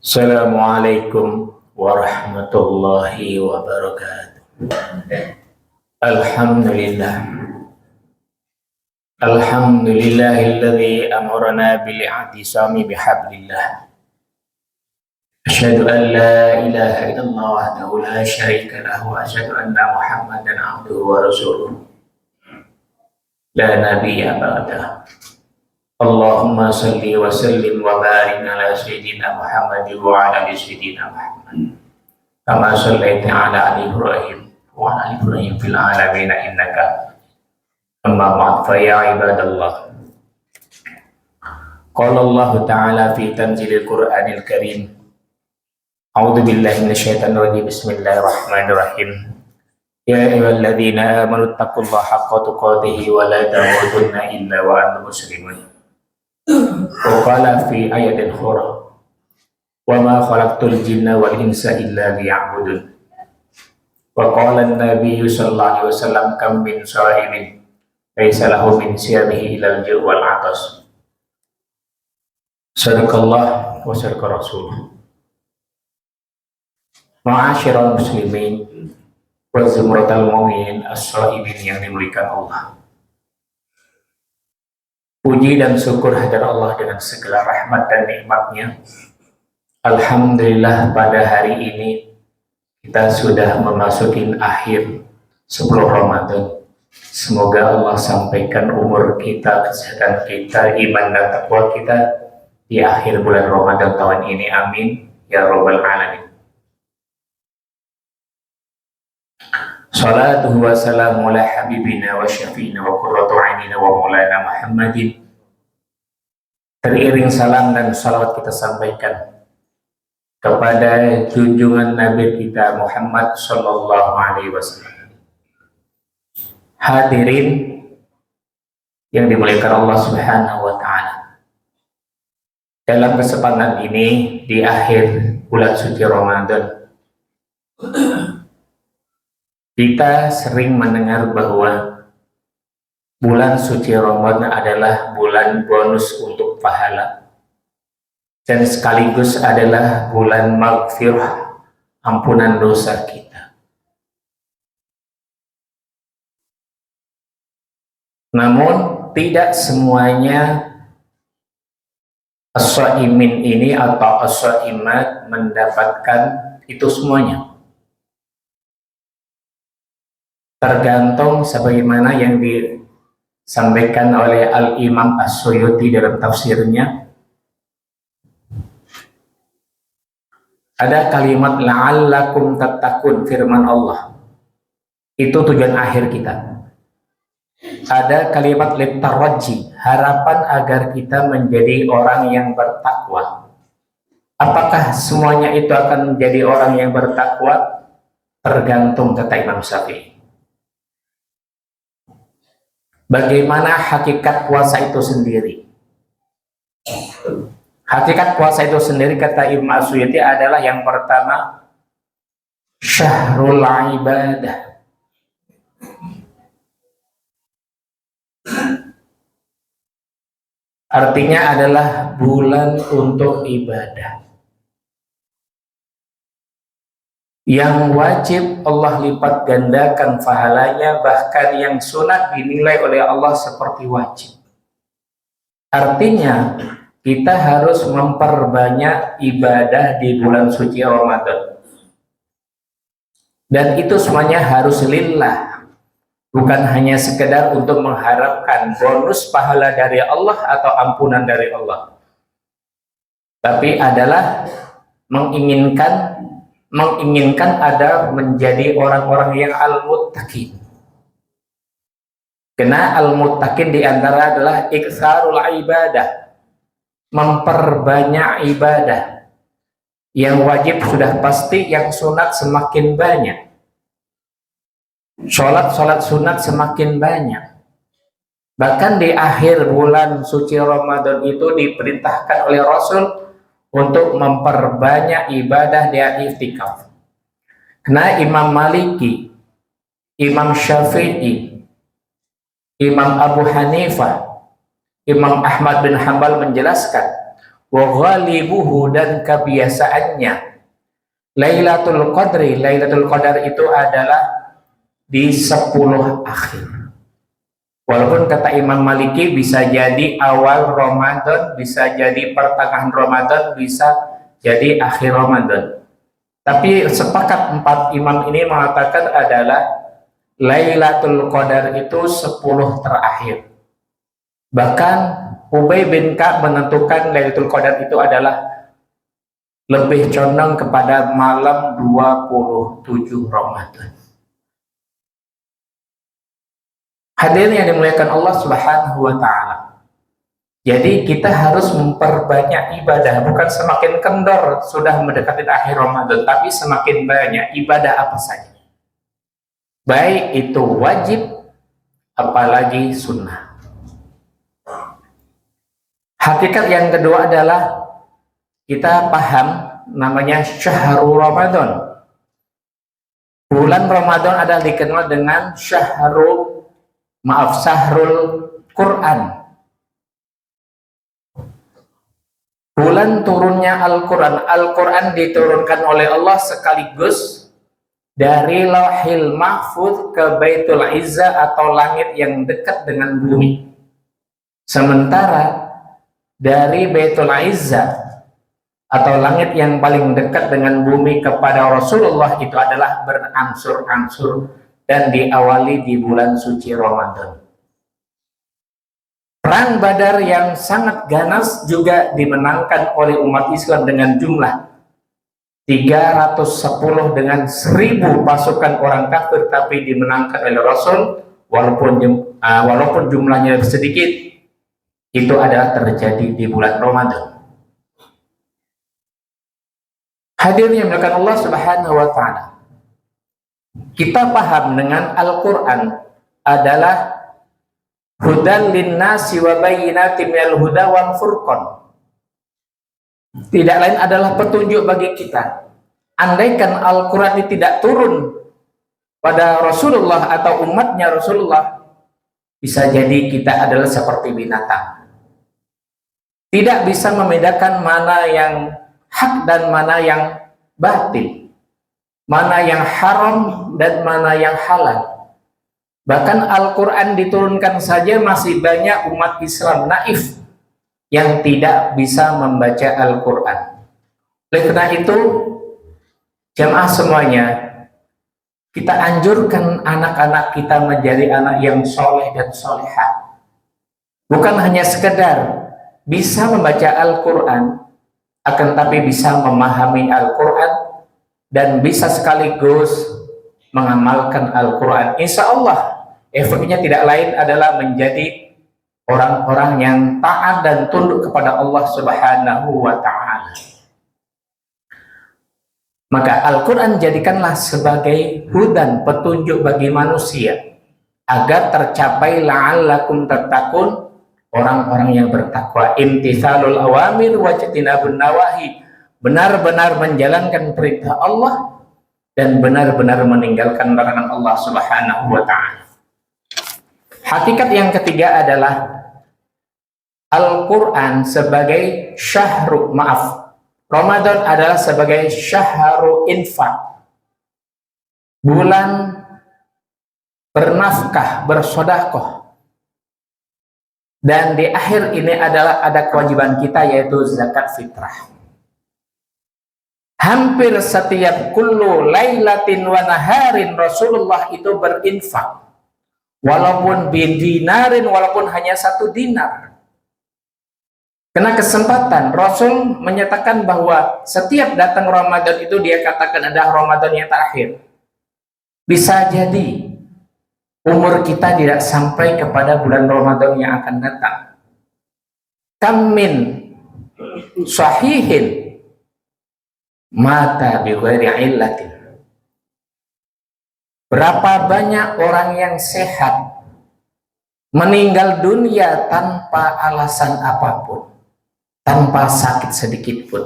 Assalamualaikum warahmatullahi wabarakatuh. Alhamdulillah. Alhamdulillahilladzi amarna bil i'tisami bihablillah. Asyhadu an la ilaha illallah wahdahu la syarika lahu wa asyhadu anna Muhammadan abduhu wa rasuluh. La nabiyya ba'dah. Allahumma salli wa sallim wa barik ala sayyidina Muhammad wa ala ali sayyidina Muhammad kama sallaita ala ali Ibrahim wa ala ali Ibrahim fil alamin innaka amma ba'd fa ya ibadallah. Qala Allah ta'ala fi tanzilil Qur'anil Karim. A'udzu billahi minasyaitonir rajim. Bismillahirrahmanirrahim. Ya ayyuhalladzina amanu taqullaha haqqa tuqatih wa la tamutunna illa wa antum muslimun. Waqala fi ayatin khura wa ma khalaqtul jinna wal insa illa liya'budun. Wa qala an-nabiyyu sallallahu alaihi wasallam kam min sha'imin laisa lahu min siyamihi illa al-ju' wal 'atas. Sadaqallah wa sadaqa rasul. Ma'asyiral muslimin wa zumratal mu'minin as-sha'imin yang dimuliakan Allah. Puji dan syukur hadir Allah dengan segala rahmat dan nikmatnya. Alhamdulillah pada hari ini kita sudah memasuki akhir 10 Ramadan. Semoga Allah sampaikan umur kita, kesehatan kita, iman dan takwa kita di akhir bulan Ramadan tahun ini. Amin ya rabbal alamin. Salatuhu wa salamu ala habibina wa syafi'ina wa qurratu a'yunina wa maulana Muhammadin. Teriring salam dan salawat kita sampaikan kepada junjungan Nabi kita Muhammad sallallahu alaihi wasallam. Hadirin yang dimuliakan Allah Subhanahu wa taala. Dalam kesempatan ini di akhir bulan suci Ramadan, kita sering mendengar bahwa bulan suci Ramadan adalah bulan bonus untuk pahala dan sekaligus adalah bulan maghfirah, ampunan dosa kita. Namun tidak semuanya as-shaimin ini atau as-shaimat mendapatkan itu semuanya. Tergantung sebagaimana yang disampaikan oleh Al-Imam As-Suyuti dalam tafsirnya. Ada kalimat la'allakum tattaqun, firman Allah. Itu tujuan akhir kita. Ada kalimat litarajji, harapan agar kita menjadi orang yang bertakwa. Apakah semuanya itu akan menjadi orang yang bertakwa? Tergantung kata Imam Syafi'i. Bagaimana hakikat puasa itu sendiri? Hakikat puasa itu sendiri kata Imam As-Suyuti adalah yang pertama syahrul ibadah. Artinya adalah bulan untuk ibadah. Yang wajib Allah lipat gandakan pahalanya, bahkan yang sunat dinilai oleh Allah seperti wajib. Artinya kita harus memperbanyak ibadah di bulan suci Ramadan. Dan itu semuanya harus lillah, bukan hanya sekedar untuk mengharapkan bonus pahala dari Allah atau ampunan dari Allah, tapi adalah menginginkan ada menjadi orang-orang yang al-muttaqin. Karena al-muttaqin diantara adalah iktsarul ibadah, memperbanyak ibadah. Yang wajib sudah pasti, yang sunat semakin banyak. Sholat sunat semakin banyak. Bahkan di akhir bulan suci Ramadan itu diperintahkan oleh Rasul untuk memperbanyak ibadah di i'tikaf. Karena Imam Maliki, Imam Syafi'i, Imam Abu Hanifah, Imam Ahmad bin Hanbal menjelaskan wa ghalibuhu, dan kebiasaannya. Lailatul Qadar itu adalah di 10 akhir. Walaupun kata Imam Maliki bisa jadi awal Ramadan, bisa jadi pertengahan Ramadan, bisa jadi akhir Ramadan. Tapi sepakat 4 imam ini mengatakan adalah Lailatul Qadar itu 10 terakhir. Bahkan Ubay bin Ka'ab menentukan Lailatul Qadar itu adalah lebih condong kepada malam 27 Ramadan. Hadirin yang dimuliakan Allah Subhanahu wa taala. Jadi kita harus memperbanyak ibadah, bukan semakin kendor sudah mendekati akhir Ramadan, tapi semakin banyak ibadah apa saja. Baik itu wajib, apalagi sunnah. Hakikat yang kedua adalah kita paham namanya syahrul Ramadan. Bulan Ramadan adalah dikenal dengan syahrul Quran. Bulan turunnya Al-Quran. Al-Quran diturunkan oleh Allah sekaligus dari Lauhil Mahfuz ke Baitul Izzah atau langit yang dekat dengan bumi. Sementara dari Baitul Izzah atau langit yang paling dekat dengan bumi kepada Rasulullah itu adalah berangsur-angsur dan diawali di bulan suci Ramadan. Perang Badar yang sangat ganas juga dimenangkan oleh umat Islam dengan jumlah 310 dengan 1000 pasukan orang kafir, tapi dimenangkan oleh Rasul walaupun jumlahnya sedikit. Itu adalah terjadi di bulan Ramadan. Hadirin yang dimuliakan Allah Subhanahu wa taala. Kita paham dengan Al-Qur'an adalah hudan linnasi wa bayyinatin minal huda wal furqan. Tidak lain adalah petunjuk bagi kita. Andaikan Al-Qur'an ini tidak turun pada Rasulullah atau umatnya Rasulullah, bisa jadi kita adalah seperti binatang. Tidak bisa membedakan mana yang hak dan mana yang batil, mana yang haram dan mana yang halal. Bahkan Al-Quran diturunkan saja masih banyak umat Islam naif yang tidak bisa membaca Al-Quran. Oleh karena itu, jamaah semuanya, kita anjurkan anak-anak kita menjadi anak yang soleh dan solehah. Bukan hanya sekedar bisa membaca Al-Quran, akan tapi bisa memahami Al-Quran dan bisa sekaligus mengamalkan Al-Quran. Insya Allah efeknya tidak lain adalah menjadi orang-orang yang taat dan tunduk kepada Allah Subhanahu wa ta'ala. Maka Al-Quran jadikanlah sebagai hudan, petunjuk bagi manusia agar tercapai la'allakum tattaqun, orang-orang yang bertakwa. Imtithalul awamir wa ijtinabun nawahi, benar-benar menjalankan perintah Allah dan benar-benar meninggalkan larangan Allah Subhanahu wa ta'ala. Hakikat yang ketiga adalah Al-Quran sebagai Ramadan adalah sebagai syahru infak, bulan bernafkah, bersedekah. Dan di akhir ini adalah ada kewajiban kita, yaitu zakat fitrah. Hampir setiap kullu lailatin wa naharin Rasulullah itu berinfak, walaupun bidinarin, walaupun hanya 1 dinar. Karena kesempatan Rasul menyatakan bahwa setiap datang Ramadan itu dia katakan adalah Ramadan yang terakhir. Bisa jadi umur kita tidak sampai kepada bulan Ramadan yang akan datang. Kam min sahihin mata bi ghairi illatin. Berapa banyak orang yang sehat meninggal dunia tanpa alasan apapun, tanpa sakit sedikit pun.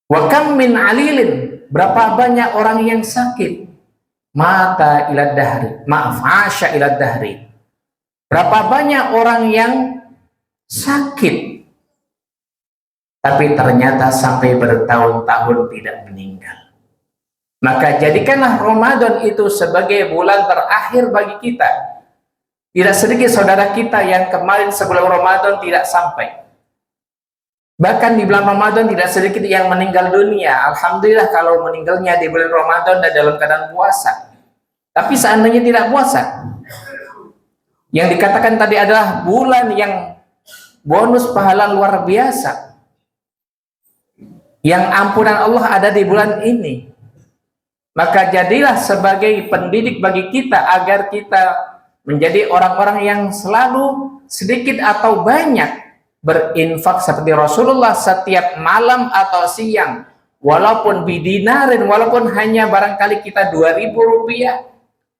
Wa kam min alilin, berapa banyak orang yang sakit mata ilad dahri, asya ilad dahri. Berapa banyak orang yang sakit tapi ternyata sampai bertahun-tahun tidak meninggal. Maka jadikanlah Ramadan itu sebagai bulan terakhir bagi kita. Tidak sedikit saudara kita yang kemarin sebelum Ramadan tidak sampai. Bahkan di bulan Ramadan tidak sedikit yang meninggal dunia. Alhamdulillah kalau meninggalnya di bulan Ramadan dan dalam keadaan puasa. Tapi seandainya tidak puasa, yang dikatakan tadi adalah bulan yang bonus pahala luar biasa. Yang ampunan Allah ada di bulan ini. Maka jadilah sebagai pendidik bagi kita agar kita menjadi orang-orang yang selalu sedikit atau banyak berinfak seperti Rasulullah setiap malam atau siang, walaupun bidinarin, walaupun hanya barangkali kita 2.000 rupiah,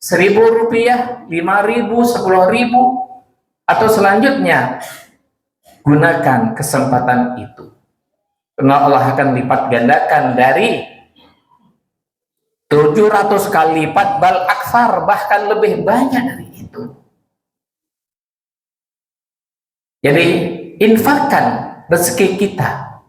1.000 rupiah, 5.000, 10.000, atau selanjutnya gunakan kesempatan itu, karena Allah akan lipat gandakan dari 700 kali lipat, bal aksar, bahkan lebih banyak dari itu. Jadi infakkan rezeki kita,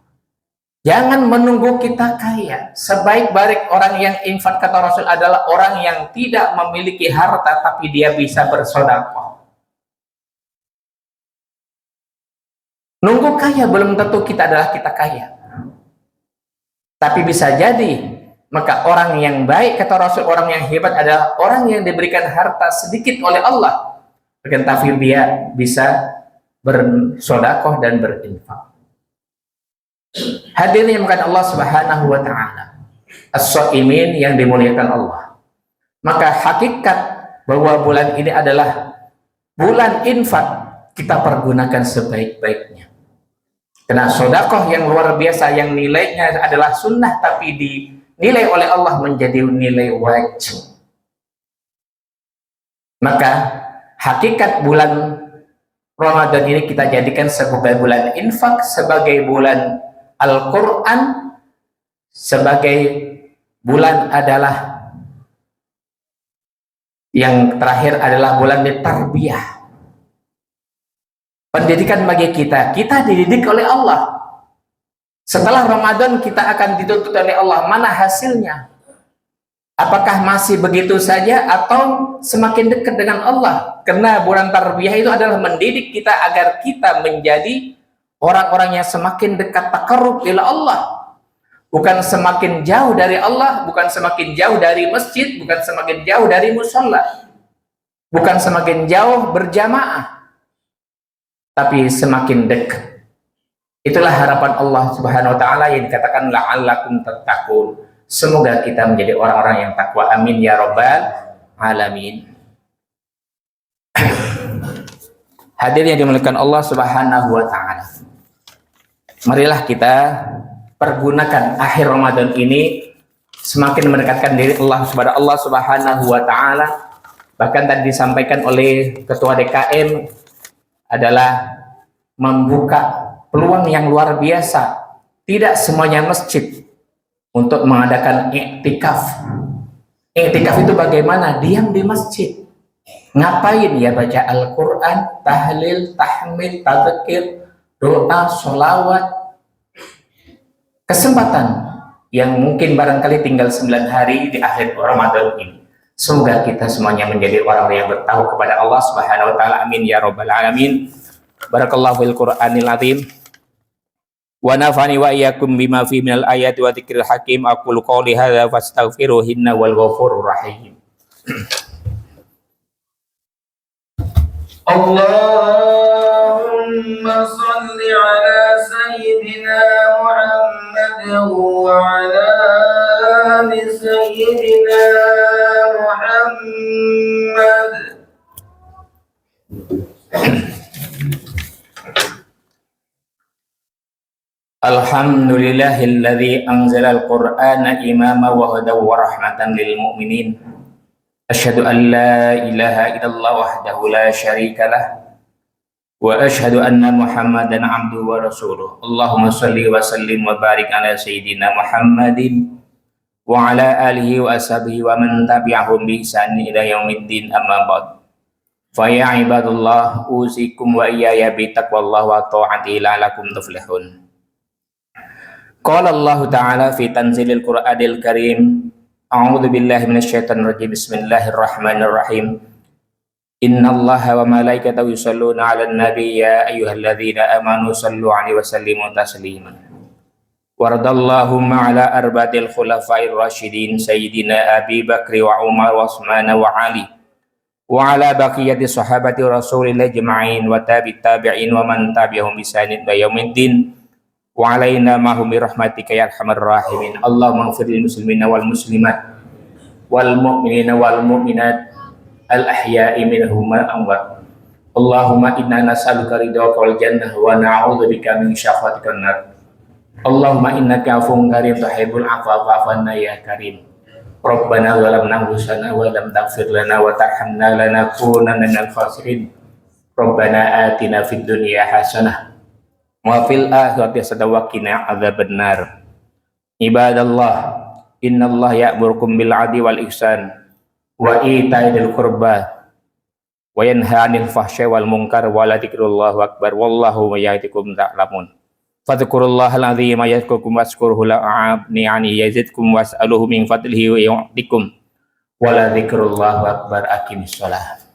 jangan menunggu kita kaya. Sebaik-baik orang yang infak, kata Rasul, adalah orang yang tidak memiliki harta tapi dia bisa bersedekah. Nunggu kaya belum tentu kita adalah kita kaya, tapi bisa jadi. Maka orang yang baik, kata Rasul, orang yang hebat adalah orang yang diberikan harta sedikit oleh Allah, tapi dia bisa bersedekah dan berinfak. Hadirin yang dimuliakan Allah Subhanahu wa taala, as-shaimin yang dimuliakan Allah. Maka hakikat bahwa bulan ini adalah bulan infak, kita pergunakan sebaik-baiknya. Karena sedekah yang luar biasa yang nilainya adalah sunnah tapi dinilai oleh Allah menjadi nilai wajib. Maka hakikat bulan Ramadan ini kita jadikan sebagai bulan infak, sebagai bulan Al-Quran, sebagai bulan adalah yang terakhir adalah bulan tarbiyah. Pendidikan bagi kita dididik oleh Allah. Setelah Ramadan kita akan dituntut oleh Allah, mana hasilnya? Apakah masih begitu saja atau semakin dekat dengan Allah? Karena bulan tarbiyah itu adalah mendidik kita agar kita menjadi orang-orang yang semakin dekat takarrub ila Allah. Bukan semakin jauh dari Allah, bukan semakin jauh dari masjid, bukan semakin jauh dari musholla, bukan semakin jauh berjamaah, tapi semakin dekat. Itulah harapan Allah Subhanahu wa taala yang dikatakan la'allakum tattaqun. Semoga kita menjadi orang-orang yang takwa. Amin ya rabbal alamin. Hadirin yang dimuliakan Allah Subhanahu wa taala, marilah kita pergunakan akhir Ramadan ini semakin mendekatkan diri Allah kepada Allah Subhanahu wa taala. Bahkan tadi disampaikan oleh Ketua DKM adalah membuka peluang yang luar biasa. Tidak semuanya masjid untuk mengadakan iktikaf. Iktikaf itu bagaimana? Diam di masjid. Ngapain ya? Baca Al-Quran, tahlil, tahmid, tadzkir, doa, sholawat. Kesempatan yang mungkin barangkali tinggal 9 hari di akhir Ramadan ini. Semoga kita semuanya menjadi orang yang bertahu kepada Allah Subhanahu wa taala. Amin ya rabbal alamin. Barakallahu fil Qur'anil azim. Wa nafani wa iyyakum bima fi minal ayati wa dzikril hakim. Aqulu qouli hadza fastaghfiruhu innahu wal ghafurur rahim. Allahumma shalli ala sayyidina Muhammad wa ala ali sayyidina Muhammad. Alhamdulillahilladzi anzalal Qur'ana imama wa hudan wa rahmatan lil mu'minin. Asyhadu an la ilaha illallah wahdahu la syarikalah wa asyhadu anna Muhammadan abduhu wa rasuluh. Allahumma shalli wa sallim wa barik ala sayyidina Muhammadin wa ala alihi wa ashabihi wa man tabi'ahum bi ihsan ila yaumiddin, amma ba'd. Fa ya ibadallah usikum wa iyaya bi taqwallahi wa ta'atihi la'allakum tuflihun. Qala Allah Ta'ala fi tanzilil Qur'anil Karim. A'udzu billahi minasyaitonir rajim. Bismillahirrahmanirrahim. Innallaha wa malaikatahu yusholluna 'alan nabi ya ayyuhalladzina amanu shallu 'alaihi wa sallimu taslima. Waradallahumma 'ala arba'il khulafa'ir rasyidin sayyidina Abi Bakri wa Umar wa Utsman wa Ali wa 'ala baqiyati sahabati Rasulillah ajma'in wa tabi'in wa man tabi'ahum bi ihsanin ila yaumiddin. Wa alaina mahum bi rahmatika ya arhamar rahimin. Allahumma ighfir lil muslimina wal muslimat wal mu'minina wal mu'minat al ahya'i minhum wal amwat. Allahumma inna nas'aluka ridhaka wal jannah wa na'udzubika min syakhatika nar. Allahumma innaka 'afuwwun karim tuhibbul 'afwa fa'fu 'anna ya karim. Rabbana zalamna anfusana wa lam taghfir lana wa tarhamna lanakunanna minal khasirin. Rabbana atina fid dunya hasanah wa fil akhirati hasanah wa qina adzabannar. Ibadallah, innallaha ya'murukum bil 'adli wal ihsan wa ita'i dzil qurba wa yanha 'anil fahsya'i wal munkar wa la dzikrullahi akbar wallahu ya'tikum ta'lamun. Fadhkurullahal 'azima yadhkurkum washkuruhu la'abni 'ani yazidkum was'aluhu min fadlihi wa yu'tikum wa la dzikrullahi akbar. Aqimis shalah.